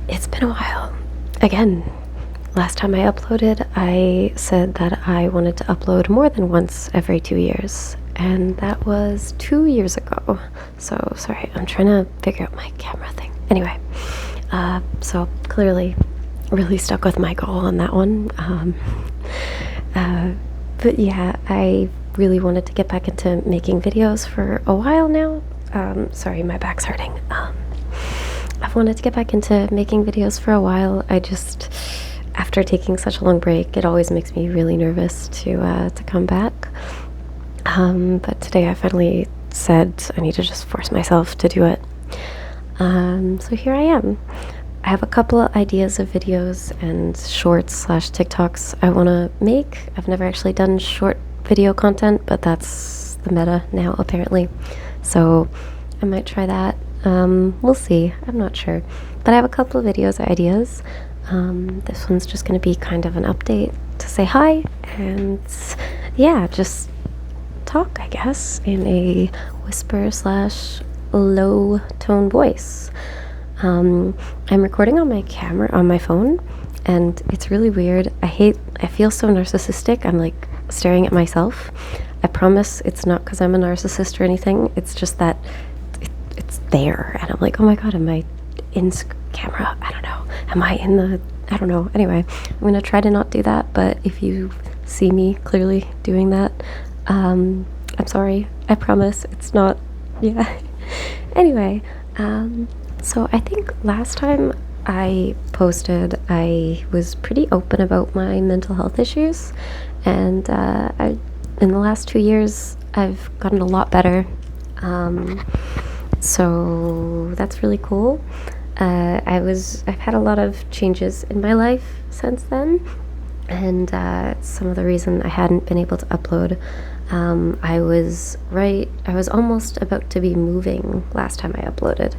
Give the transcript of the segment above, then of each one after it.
It's been a while. Again, last time I uploaded, I said that I wanted to upload more than once every 2 years, and that was 2 years ago. So, sorry, I'm trying to figure out my camera thing. Anyway, so clearly really stuck with my goal on that one. But yeah, I really wanted to get back into making videos for a while now. Sorry, my back's hurting. I've wanted to get back into making videos for a while. After taking such a long break, it always makes me really nervous to come back. But today I finally said I need to just force myself to do it. So here I am. I have a couple of ideas of videos and shorts/TikToks I want to make. I've never actually done short video content, but that's the meta now apparently. So I might try that. We'll see. I'm not sure. But I have a couple of videos ideas. This one's just going to be kind of an update to say hi and yeah, just talk, I guess, in a whisper/low tone voice. I'm recording on my camera on my phone, and it's really weird. I feel so narcissistic. I'm like staring at myself. I promise it's not because I'm a narcissist or anything. It's just that it's there, and I'm like, oh my god, am I in camera? I don't know. Am I in the? I don't know. Anyway, I'm gonna try to not do that. But if you see me clearly doing that, I'm sorry. I promise it's not. Yeah. Anyway, so I think last time I posted, I was pretty open about my mental health issues, and in the last 2 years, I've gotten a lot better. So that's really cool. I've had a lot of changes in my life since then, and some of the reason I hadn't been able to upload. I was almost about to be moving last time I uploaded.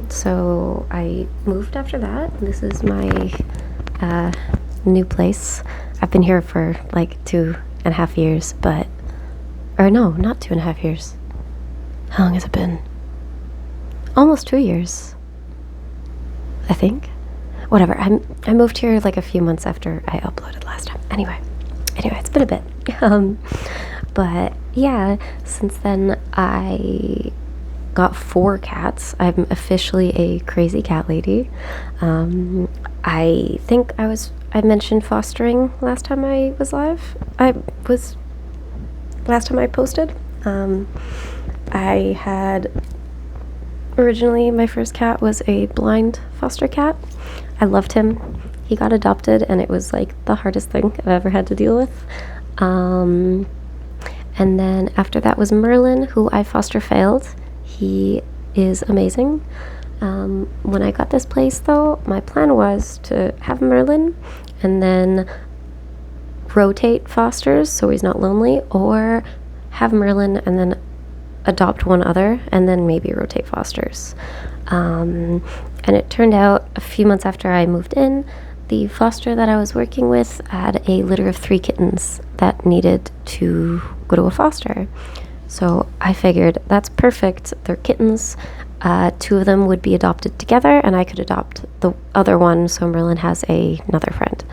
So I moved after that. This is my new place. I've been here for like 2.5 years, or no, not 2.5 years. How long has it been? Almost 2 years, I think. Whatever. I moved here like a few months after I uploaded last time. Anyway, it's been a bit. But yeah, since then I got 4 cats. I'm officially a crazy cat lady. I think I mentioned fostering last time I was live. Last time I posted. I had originally my first cat was a blind foster cat. I loved him. He got adopted, and it was like the hardest thing I've ever had to deal with. And then after that was Merlin, who I foster failed. He is amazing. When I got this place, though, my plan was to have Merlin and then rotate fosters so he's not lonely, or have Merlin and then adopt one other and then maybe rotate fosters. And it turned out a few months after I moved in, the foster that I was working with had a litter of 3 kittens that needed to go to a foster. So I figured that's perfect. They're kittens. 2 of them would be adopted together, and I could adopt the other one so Merlin has another friend.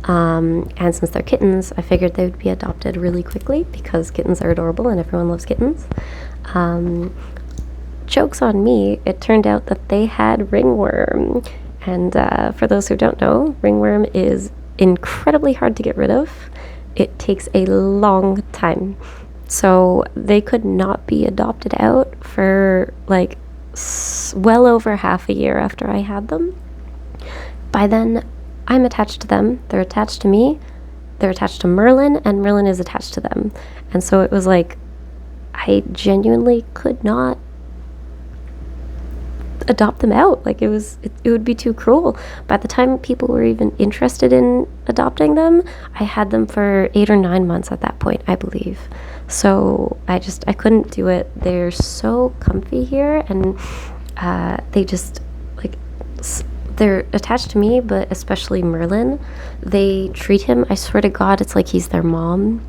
And since they're kittens, I figured they would be adopted really quickly because kittens are adorable and everyone loves kittens. Joke's on me, it turned out that they had ringworm. And for those who don't know, ringworm is incredibly hard to get rid of. It takes a long time. So they could not be adopted out for like well over half a year after I had them. By then, I'm attached to them, they're attached to me, they're attached to Merlin, and Merlin is attached to them. And so it was like, I genuinely could not adopt them out. Like it would be too cruel. By the time people were even interested in adopting them, I had them for 8 or 9 months at that point, I believe. So I couldn't do it. They're so comfy here, and they just like they're attached to me, but especially Merlin. They treat him, I swear to God, it's like he's their mom,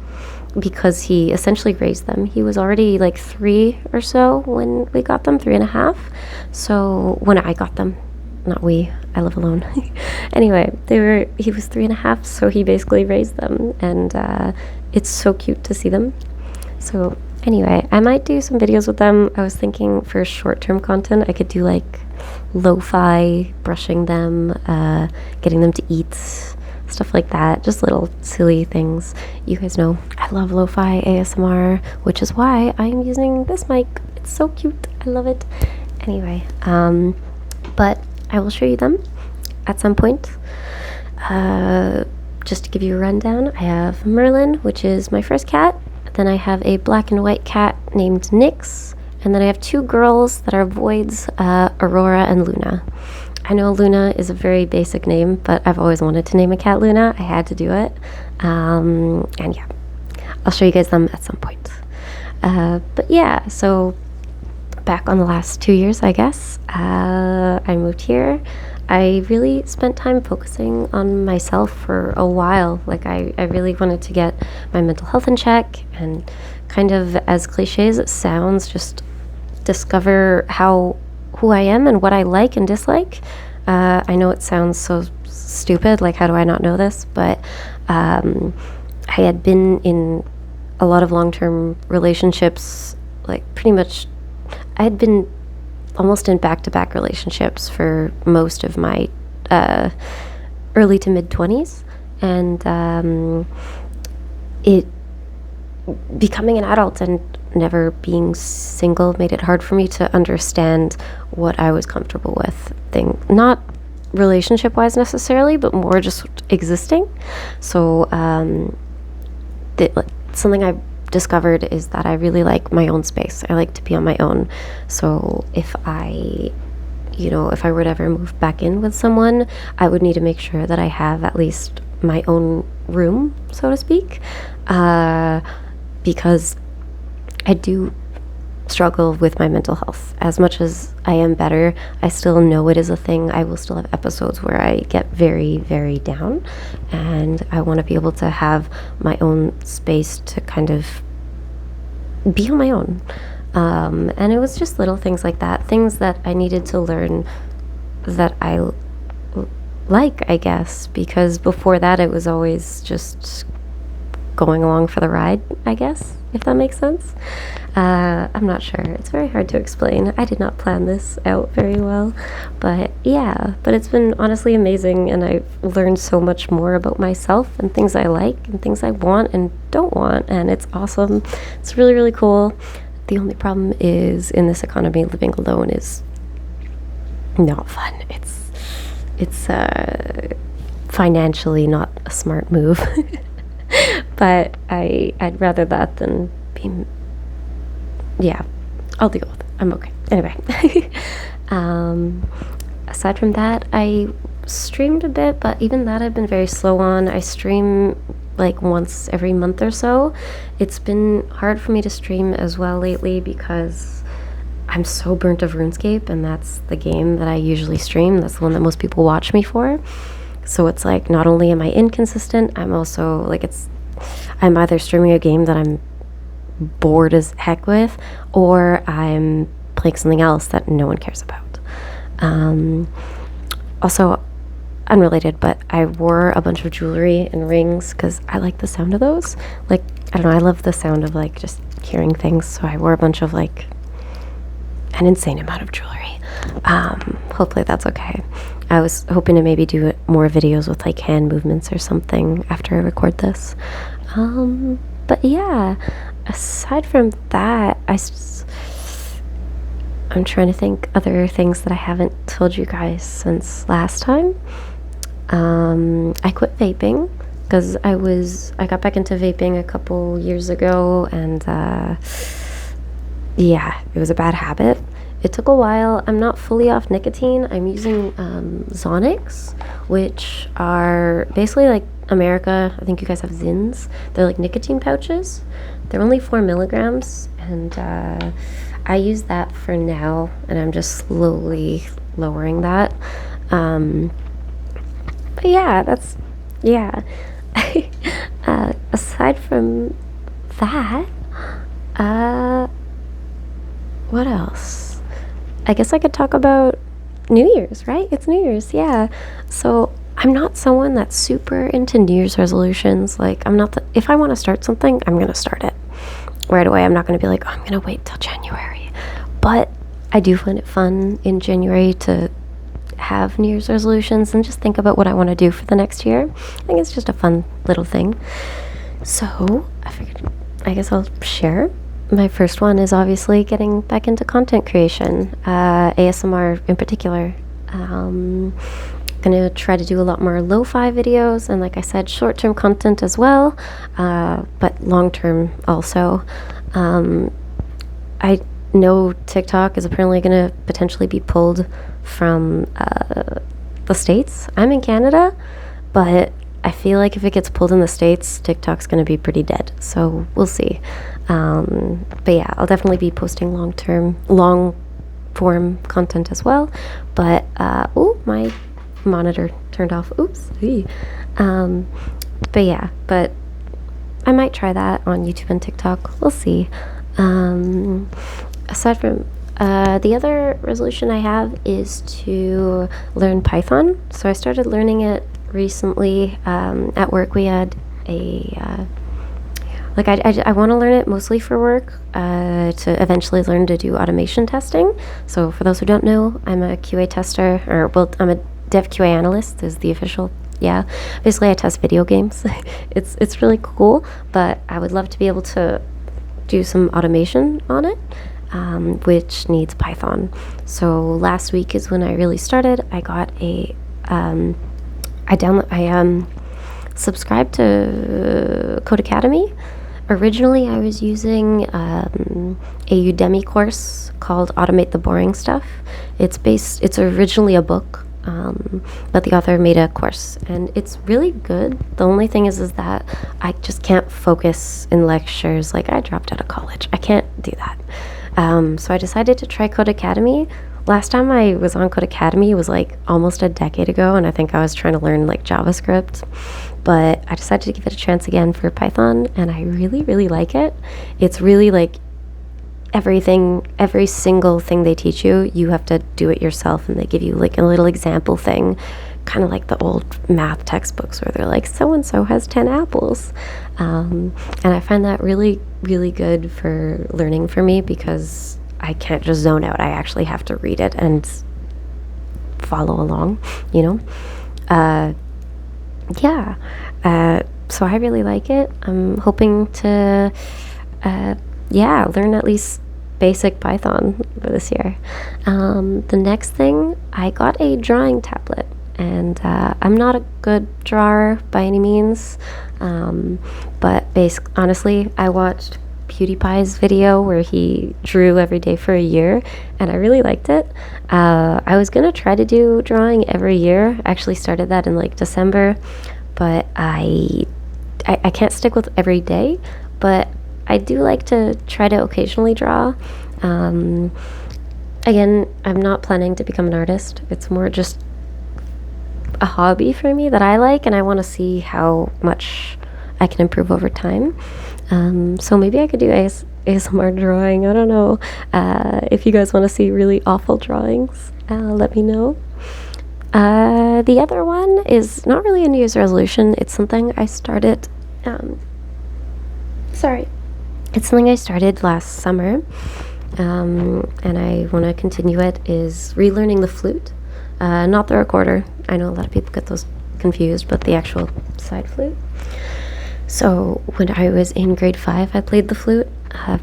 because he essentially raised them. He was already like 3 or so when we got them, 3.5. So when I got them, not we. I live alone. Anyway, he was 3.5, so he basically raised them, and it's so cute to see them. So anyway, I might do some videos with them. I was thinking for short-term content, I could do like lo-fi, brushing them, getting them to eat, stuff like that. Just little silly things. You guys know I love lo-fi ASMR, which is why I'm using this mic. It's so cute. I love it. Anyway, but I will show you them at some point. Just to give you a rundown, I have Merlin, which is my first cat. Then I have a black and white cat named Nyx. And then I have two girls that are voids, Aurora and Luna. I know Luna is a very basic name, but I've always wanted to name a cat Luna. I had to do it. And yeah, I'll show you guys them at some point. But yeah, so back on the last 2 years, I guess, I moved here. I really spent time focusing on myself for a while. Like, I really wanted to get my mental health in check and, kind of as cliche as it sounds, just discover who I am and what I like and dislike. I know it sounds so stupid, like how do I not know this? But I had been in a lot of long-term relationships, like pretty much, I had been almost in back-to-back relationships for most of my early to mid-20s. And it becoming an adult and never being single made it hard for me to understand what I was comfortable with. Not relationship-wise necessarily, but more just existing. So something I discovered is that I really like my own space. I like to be on my own. So if I were to ever move back in with someone, I would need to make sure that I have at least my own room, so to speak, because I do struggle with my mental health. As much as I am better, I still know it is a thing. I will still have episodes where I get very, very down, and I want to be able to have my own space to kind of be on my own. And it was just little things like that, things that I needed to learn that I like, I guess, because before that it was always just going along for the ride, I guess, if that makes sense. I'm not sure. It's very hard to explain. I did not plan this out very well, but yeah, but it's been honestly amazing, and I've learned so much more about myself and things I like and things I want and don't want, and it's awesome. It's really, really cool. The only problem is, in this economy, living alone is not fun. It's financially not a smart move. But I'd rather that than be, yeah, I'll deal with it. I'm okay. Anyway, aside from that, I streamed a bit, but even that I've been very slow on. I stream like once every month or so. It's been hard for me to stream as well lately because I'm so burnt of RuneScape, and that's the game that I usually stream. That's the one that most people watch me for. So it's like, not only am I inconsistent, I'm also like, I'm either streaming a game that I'm bored as heck with, or I'm playing something else that no one cares about. Also, unrelated, but I wore a bunch of jewelry and rings because I like the sound of those. Like, I don't know, I love the sound of like just hearing things, so I wore a bunch of like an insane amount of jewelry. Hopefully that's okay. I was hoping to maybe do more videos with like hand movements or something after I record this. But yeah, aside from that, I'm trying to think other things that I haven't told you guys since last time. I quit vaping because I got back into vaping a couple years ago, and yeah, it was a bad habit. It took a while. I'm not fully off nicotine. I'm using Zonix, which are basically like America. I think you guys have Zins. They're like nicotine pouches. They're only 4 milligrams, and I use that for now, and I'm just slowly lowering that. But yeah, aside from that, what else? I guess I could talk about New Year's, right? It's New Year's, yeah. So I'm not someone that's super into New Year's resolutions. Like, I'm not if I want to start something, I'm going to start it right away. I'm not going to be like, oh, I'm going to wait till January. But I do find it fun in January to have New Year's resolutions and just think about what I want to do for the next year. I think it's just a fun little thing. So I figured, I guess I'll share. My first one is obviously getting back into content creation, ASMR in particular. Gonna try to do a lot more lo-fi videos and, like I said, short-term content as well, but long-term also. I know TikTok is apparently going to potentially be pulled from the States. I'm in Canada, but I feel like if it gets pulled in the States, TikTok's going to be pretty dead. So we'll see. But yeah, I'll definitely be posting long form content as well. But, oh, my monitor turned off. Oops. But yeah, but I might try that on YouTube and TikTok. We'll see. Aside from the other resolution I have is to learn Python. So I started learning it recently. At work, we had a I want to learn it mostly for work, to eventually learn to do automation testing. So for those who don't know, I'm a QA tester, I'm a dev QA analyst is the official. Yeah, basically I test video games. It's really cool, but I would love to be able to do some automation on it, which needs Python. So last week is when I really started. I got I subscribed to Codecademy. Originally, I was using a Udemy course called Automate the Boring Stuff. It's originally a book, but the author made a course, and it's really good. The only thing is that I just can't focus in lectures. Like, I dropped out of college. I can't do that. So I decided to try Codecademy. Last time I was on Codecademy was like almost a decade ago, and I think I was trying to learn like JavaScript. But I decided to give it a chance again for Python, and I really, really like it. It's really like every single thing they teach you, you have to do it yourself, and they give you like a little example thing, kind of like the old math textbooks where they're like, so-and-so has 10 apples. And I find that really, really good for learning for me, because I can't just zone out. I actually have to read it and follow along, you know? So I really like it. I'm hoping to, learn at least basic Python for this year. The next thing, I got a drawing tablet, and I'm not a good drawer by any means, but honestly, I watched PewDiePie's video where he drew every day for a year, and I really liked it. I was gonna try to do drawing every year. I actually started that in like December, but I can't stick with every day, but I do like to try to occasionally draw. Again, I'm not planning to become an artist. It's more just a hobby for me that I like, and I want to see how much I can improve over time. So maybe I could do ASMR drawing. I don't know. If you guys want to see really awful drawings, let me know. The other one is not really a New Year's resolution. It's something I started. It's something I started last summer, and I want to continue it. Is relearning the flute, not the recorder. I know a lot of people get those confused, but the actual side flute. So when I was in grade 5, I played the flute,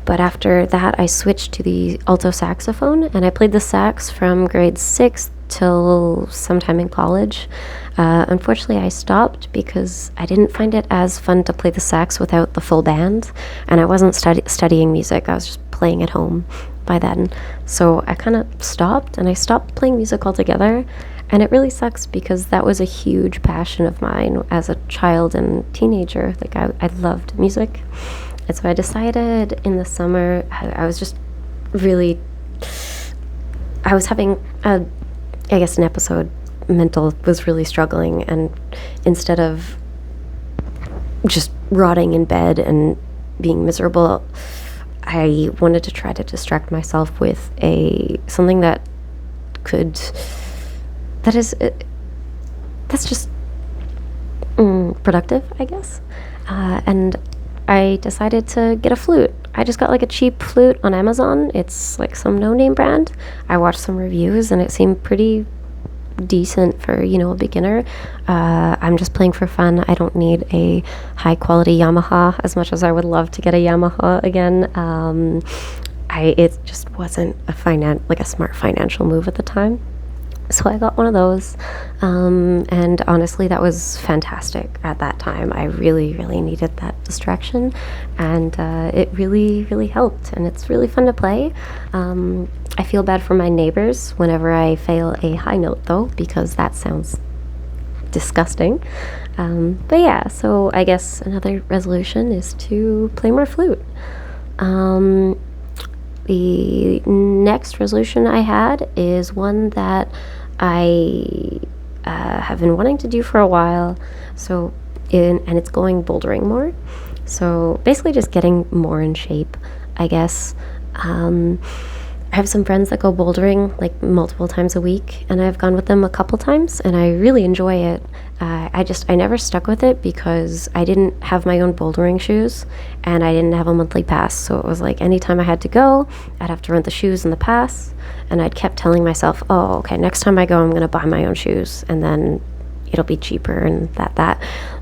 but after that I switched to the alto saxophone, and I played the sax from grade 6 till sometime in college. Unfortunately, I stopped because I didn't find it as fun to play the sax without the full band, and I wasn't studying music. I was just playing at home by then. So I kind of stopped, and I stopped playing music altogether. And it really sucks because that was a huge passion of mine as a child and teenager. Like, I loved music. And so I decided in the summer, I was just really, I was having an episode. Mental was really struggling. And instead of just rotting in bed and being miserable, I wanted to try to distract myself with something that could that is that's just productive, I guess. And I decided to get a flute. I just got like a cheap flute on Amazon. It's like some no-name brand. I watched some reviews and it seemed pretty decent for, a beginner. I'm just playing for fun. I don't need a high quality Yamaha as much as I would love to get a Yamaha again. It just wasn't a smart financial move at the time. So I got one of those, and honestly, that was fantastic at that time. I really, really needed that distraction, and it really, really helped. And it's really fun to play. I feel bad for my neighbors whenever I fail a high note, though, because that sounds disgusting. But yeah, so I guess another resolution is to play more flute. The next resolution I had is one that I have been wanting to do for a while. And it's going bouldering more. So basically just getting more in shape, I guess. I have some friends that go bouldering like multiple times a week, and I've gone with them a couple times, and I really enjoy it. I never stuck with it because I didn't have my own bouldering shoes, and I didn't have a monthly pass. So it was like anytime I had to go, I'd have to rent the shoes and the pass, and I'd kept telling myself, oh, okay, next time I go, I'm gonna buy my own shoes, and then it'll be cheaper and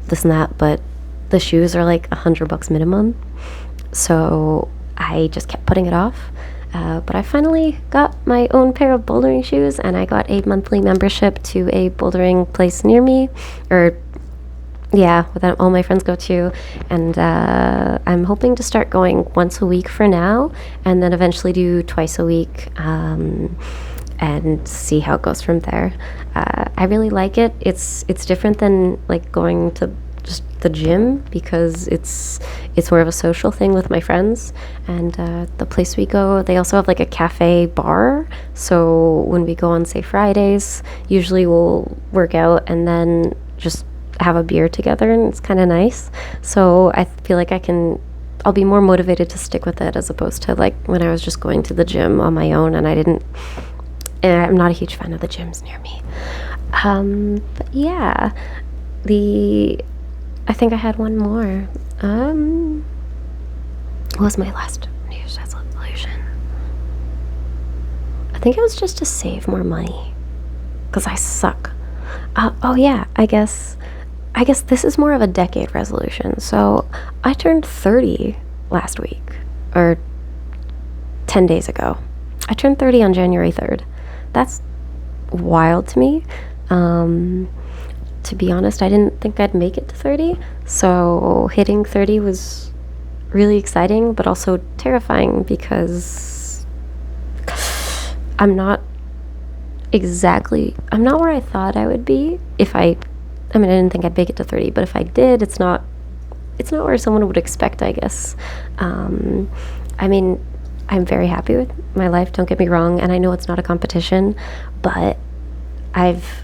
this and that. But the shoes are like $100 minimum, so I just kept putting it off. But I finally got my own pair of bouldering shoes, and I got a monthly membership to a bouldering place near me, that all my friends go to, and I'm hoping to start going once a week for now, and then eventually do twice a week, and see how it goes from there. I really like it. It's different than like going to just the gym, because it's more of a social thing with my friends. And the place we go, they also have like a cafe bar, so when we go on, say, Fridays, usually we'll work out and then just have a beer together, and it's kind of nice. So I feel like I'll be more motivated to stick with it, as opposed to like when I was just going to the gym on my own, and I'm not a huge fan of the gyms near me. But yeah, I think I had one more. What was my last New Year's resolution? I think it was just to save more money, because I suck. Oh yeah, I guess this is more of a decade resolution. So I turned 30 last week, or 10 days ago. I turned 30 on January 3rd. That's wild to me. To be honest, I didn't think I'd make it to 30, so hitting 30 was really exciting, but also terrifying, because I'm not where I thought I would be. I didn't think I'd make it to 30, but if I did, it's not where someone would expect, I guess. I'm very happy with my life, don't get me wrong, and I know it's not a competition, but I've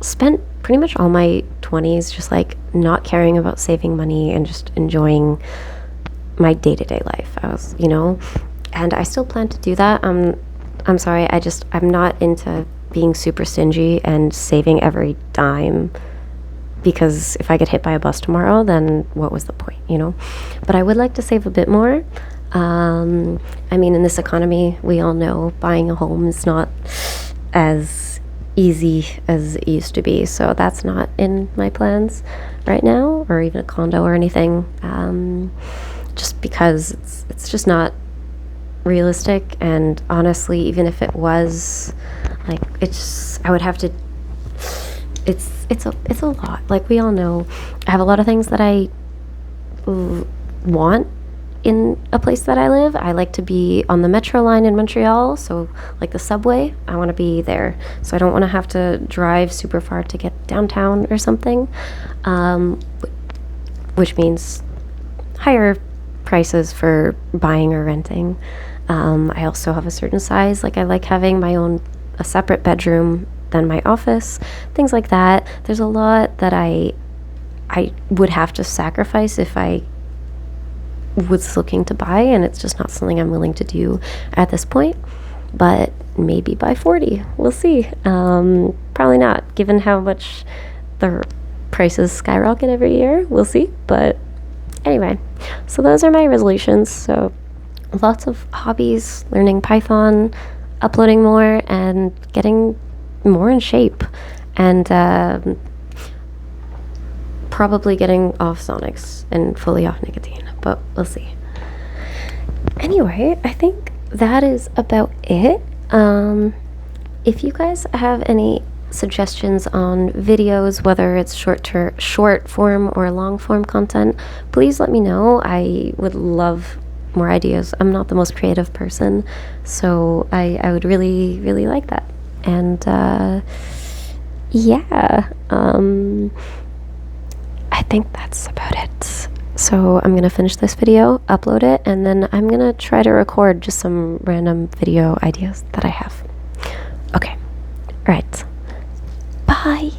spent pretty much all my 20s just like not caring about saving money and just enjoying my day-to-day life. And I still plan to do that. I'm sorry, I'm not into being super stingy and saving every dime, because if I get hit by a bus tomorrow, then what was the point, But I would like to save a bit more. In this economy, we all know buying a home is not as easy as it used to be, so that's not in my plans right now, or even a condo or anything, just because it's just not realistic. And honestly, even if it was, like, I would have to, it's a lot. Like, we all know I have a lot of things that I want in a place that I live. I like to be on the metro line in Montreal, so like the subway, I want to be there. So I don't want to have to drive super far to get downtown or something, which means higher prices for buying or renting. I also have a certain size, like I like having a separate bedroom than my office, things like that. There's a lot that I would have to sacrifice if I was looking to buy, and it's just not something I'm willing to do at this point. But maybe by 40, we'll see. Probably probably not, given how much the prices skyrocket every year. We'll see. But anyway, so those are my resolutions. So lots of hobbies, learning Python, uploading more, and getting more in shape. And probably getting off Sonics and fully off nicotine, but we'll see. Anyway, I think that is about it. If you guys have any suggestions on videos, whether it's short form or long form content, please let me know. I would love more ideas. I'm not the most creative person, so I would really, really like that. And yeah, I think that's about it. So I'm gonna finish this video, upload it, and then I'm gonna try to record just some random video ideas that I have. Okay, all right, bye.